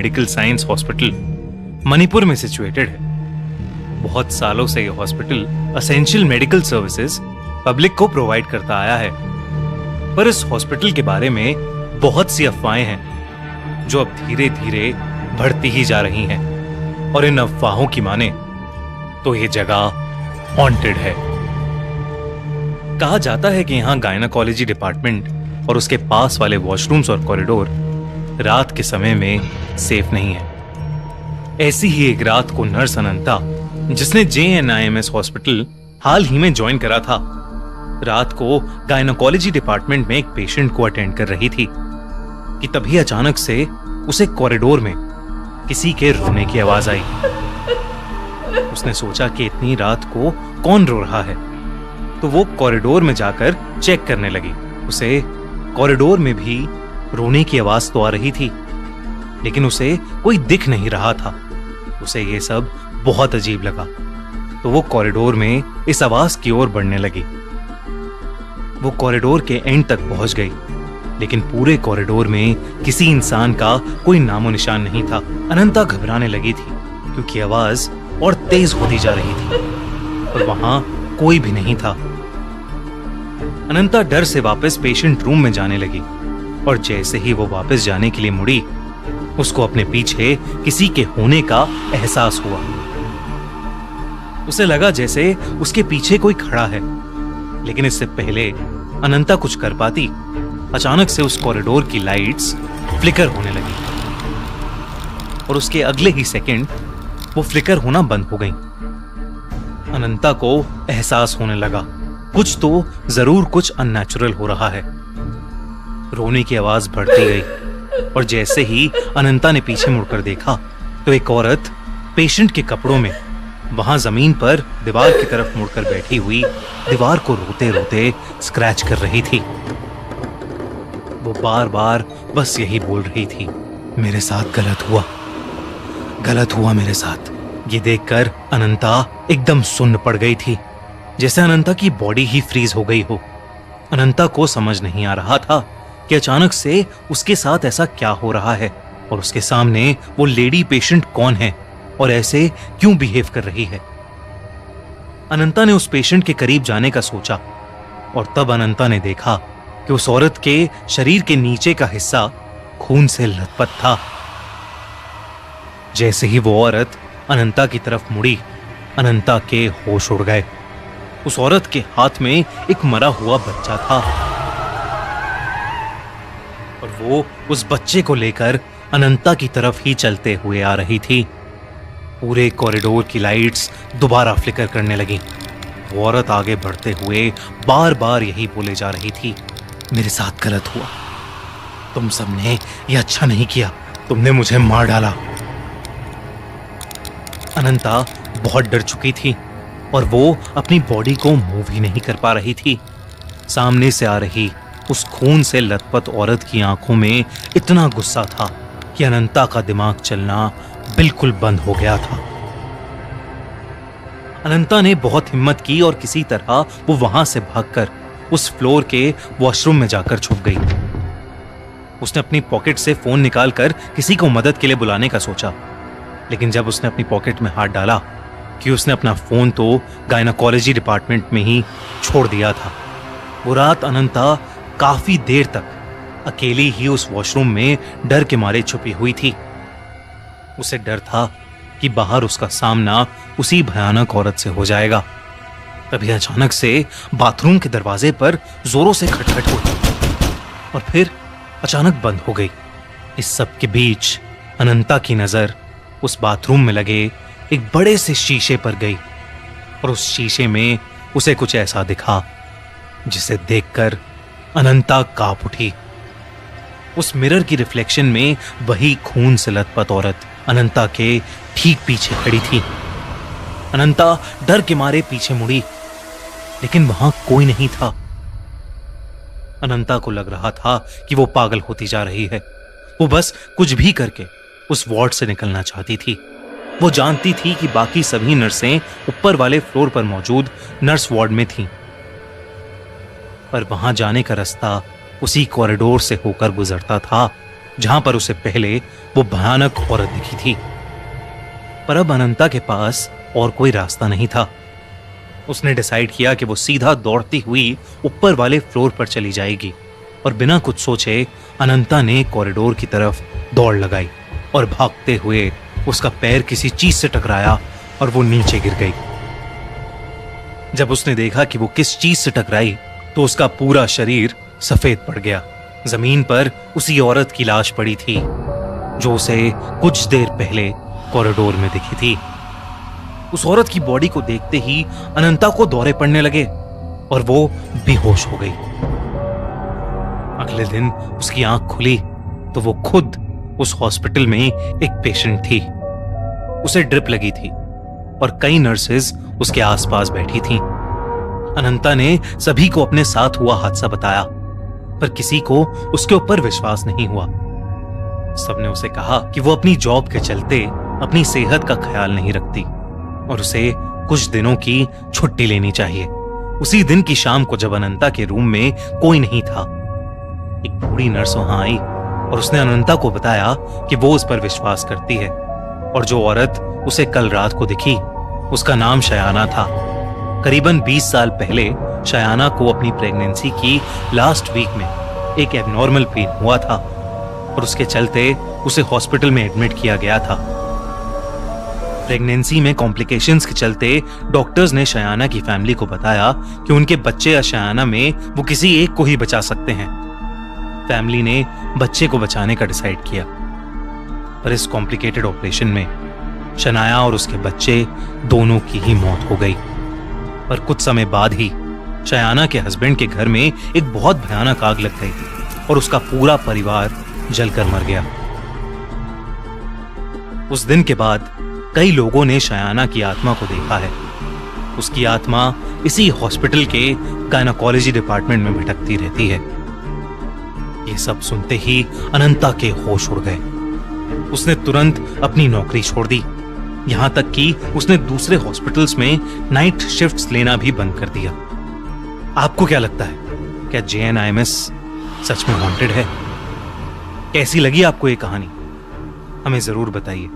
Medical science hospital Manipur में situated है। बहुत सालों से यह hospital essential medical services public को प्रोवाइड करता आया है। पर इस हॉस्पिटल के बारे में बहुत सी अफवाहें हैं जो अब धीरे धीरे बढ़ती ही जा रही हैं। और इन अफवाहों की माने तो यह जगह हॉन्टेड है। कहा जाता है कि यहां गायनाकोलॉजी डिपार्टमेंट और उसके पास वाले वॉशरूम्स और कॉरिडोर रात के समय में सेफ नहीं है। ऐसी ही एक रात को नर्स अनंता, जिसने JNIMS हॉस्पिटल हाल ही में ज्वाइन करा था, रात को गायनाकोलॉजी डिपार्टमेंट में एक पेशेंट को अटेंड कर रही थी कि तभी अचानक से उसे कॉरिडोर में किसी के रोने की आवाज आई। उसने सोचा कि इतनी रात को कौन रो रहा है, तो वो कॉरिडोर में जाकर चेक करने लगी। उसे कॉरिडोर में भी रोने की आवाज तो आ रही थी, लेकिन उसे कोई दिख नहीं रहा था। उसे ये सब बहुत अजीब लगा, तो वो कॉरिडोर में इस आवाज की ओर बढ़ने लगी। वो कॉरिडोर के एंड तक पहुंच गई, लेकिन पूरे कॉरिडोर में किसी इंसान का कोई नामो निशान नहीं था। अनंता घबराने लगी थी क्योंकि आवाज और तेज होती जा रही थी और वहां कोई भी नहीं था। अनंता डर से वापस पेशेंट रूम में जाने लगी और जैसे ही वो वापस जाने के लिए मुड़ी, उसको अपने पीछे किसी के होने का एहसास हुआ। उसे लगा जैसे उसके पीछे कोई खड़ा है, लेकिन इससे पहले अनंता कुछ कर पाती, अचानक से उस कॉरिडोर की लाइट्स फ्लिकर होने लगी और उसके अगले ही सेकंड वो फ्लिकर होना बंद हो गई। अनंता को एहसास होने लगा कुछ तो जरूर कुछ अननेचुरल हो रहा है। रोने की आवाज बढ़ती गई और जैसे ही अनंता ने पीछे मुड़कर देखा तो एक औरत पेशेंट के कपड़ों में वहां जमीन पर दीवार की तरफ मुड़कर बैठी हुई दीवार को रोते रोते स्क्रैच कर रही थी। वो बार बार बस यही बोल रही थी, मेरे साथ गलत हुआ मेरे साथ। ये देखकर अनंता एकदम सुन्न पड़ गई थी, जैसे अनंता की बॉडी ही फ्रीज हो गई हो। अनंता को समझ नहीं आ रहा था कि अचानक से उसके साथ ऐसा क्या हो रहा है और उसके सामने वो लेडी पेशेंट कौन है और ऐसे क्यों बिहेव कर रही है। अनंता ने उस पेशेंट के करीब जाने का सोचा और तब अनंता ने देखा कि उस औरत के शरीर के नीचे का हिस्सा खून से लथपथ था। जैसे ही वो औरत अनंता की तरफ मुड़ी, अनंता के होश उड़ गए। उस औरत के हाथ में एक मरा हुआ बच्चा था और वो उस बच्चे को लेकर अनंता की तरफ ही चलते हुए आ रही थी। पूरे कॉरिडोर की लाइट्स दोबारा फ्लिकर करने लगी। वो औरत आगे बढ़ते हुए बार बार यही बोले जा रही थी, मेरे साथ गलत हुआ, तुम सबने ये अच्छा नहीं किया, तुमने मुझे मार डाला। अनंता बहुत डर चुकी थी और वो अपनी बॉडी को मूव ही नहीं कर पा रही थी। सामने से आ रही उस खून से लथपथ औरत की आंखों में इतना गुस्सा था कि अनंता का दिमाग चलना बिल्कुल बंद हो गया था। अनंता ने बहुत हिम्मत की और किसी तरह वो वहां से भागकर उस फ्लोर के वॉशरूम में जाकर छुप गई। उसने अपनी पॉकेट से फोन निकालकर किसी को मदद के लिए बुलाने का सोचा, लेकिन जब उसने अपनी पॉकेट में हाथ डाला कि उसने अपना फोन तो गायनाकोलॉजी डिपार्टमेंट में ही छोड़ दिया था। वो रात अनंता काफी देर तक अकेली ही उस वॉशरूम में डर के मारे छुपी हुई थी। उसे डर था कि बाहर उसका सामना उसी भयानक औरत से हो जाएगा। तभी अचानक से बाथरूम के दरवाजे पर जोरों से खटखट हुई और फिर अचानक बंद हो गई। इस सब के बीच अनंता की नजर उस बाथरूम में लगे एक बड़े से शीशे पर गई और उस शीशे में उसे कुछ ऐसा दिखा जिसे देखकर अनंता कांप उठी। उस मिरर की रिफ्लेक्शन में वही खून से लथपथ औरत अनंता के ठीक पीछे खड़ी थी। अनंता डर के मारे पीछे मुड़ी, लेकिन वहां कोई नहीं था। अनंता को लग रहा था कि वो पागल होती जा रही है। वो बस कुछ भी करके उस वार्ड से निकलना चाहती थी। वो जानती थी कि बाकी सभी नर्सें ऊपर वाले फ्लोर पर मौजूद नर्स वार्ड में थीं, पर वहां जाने का रास्ता उसी कॉरिडोर से होकर गुजरता था जहां पर उसे पहले वो भयानक औरत दिखी थी। पर अब अनंता के पास और कोई रास्ता नहीं था। उसने डिसाइड किया कि वो सीधा दौड़ती हुई ऊपर वाले फ्लोर पर चली जाएगी और बिना कुछ सोचे अनंता ने कॉरिडोर की तरफ दौड़ लगाई और भागते हुए उसका पैर किसी चीज से टकराया और वो नीचे गिर गई। जब उसने देखा कि वो किस चीज से टकराई तो उसका पूरा शरीर सफेद पड़ गया। जमीन पर उसी औरत की लाश पड़ी थी जो उसे कुछ देर पहले कॉरिडोर में दिखी थी। उस औरत की बॉडी को देखते ही अनंता को दौरे पड़ने लगे और वो बेहोश हो गई। अगले दिन उसकी आंख खुली तो वो खुद उस हॉस्पिटल में एक पेशेंट थी। उसे ड्रिप लगी थी और कई नर्सेज उसके आसपास बैठी थीं। अनंता ने सभी को अपने साथ हुआ हादसा बताया, पर किसी को उसके ऊपर विश्वास नहीं हुआ। सबने उसे कहा कि वो अपनी जॉब के चलते अपनी सेहत का ख्याल नहीं रखती और उसे कुछ दिनों की छुट्टी लेनी चाहिए। उसी दिन की शाम को जब अनंता के रूम में कोई नहीं था, एक बूढ़ी नर्स वहां आई और उसने अनंता को बताया कि वो उस पर विश्वास करती है और जो औरत उसे कल रात को दिखी उसका नाम शयाना था। करीबन 20 साल पहले शयाना को अपनी प्रेगनेंसी की लास्ट वीक में एक एबनॉर्मल पेन हुआ था और उसके चलते उसे हॉस्पिटल में एडमिट किया गया था। प्रेगनेंसी में कॉम्प्लिकेशंस के चलते डॉक्टर्स ने शयाना की फैमिली को बताया कि उनके बच्चे या शयाना में वो किसी एक को ही बचा सकते हैं। फैमिली ने बच्चे को बचाने का डिसाइड किया, पर इस कॉम्प्लिकेटेड ऑपरेशन में शनाया और उसके बच्चे दोनों की ही मौत हो गई। पर कुछ समय बाद ही शयाना के हस्बैंड के घर में एक बहुत भयानक आग लग गई और उसका पूरा परिवार जलकर मर गया। उस दिन के बाद कई लोगों ने शयाना की आत्मा को देखा है। उसकी आत्मा इसी हॉस्पिटल के गायनेकोलॉजी डिपार्टमेंट में भटकती रहती है। ये सब सुनते ही अनंता के होश उड़ गए। उसने तुरंत अपनी नौकरी छोड़ दी, यहां तक कि उसने दूसरे हॉस्पिटल्स में नाइट शिफ्ट्स लेना भी बंद कर दिया। आपको क्या लगता है, क्या JNIMS सच में हॉन्टेड है? कैसी लगी आपको ये कहानी? हमें जरूर बताइए।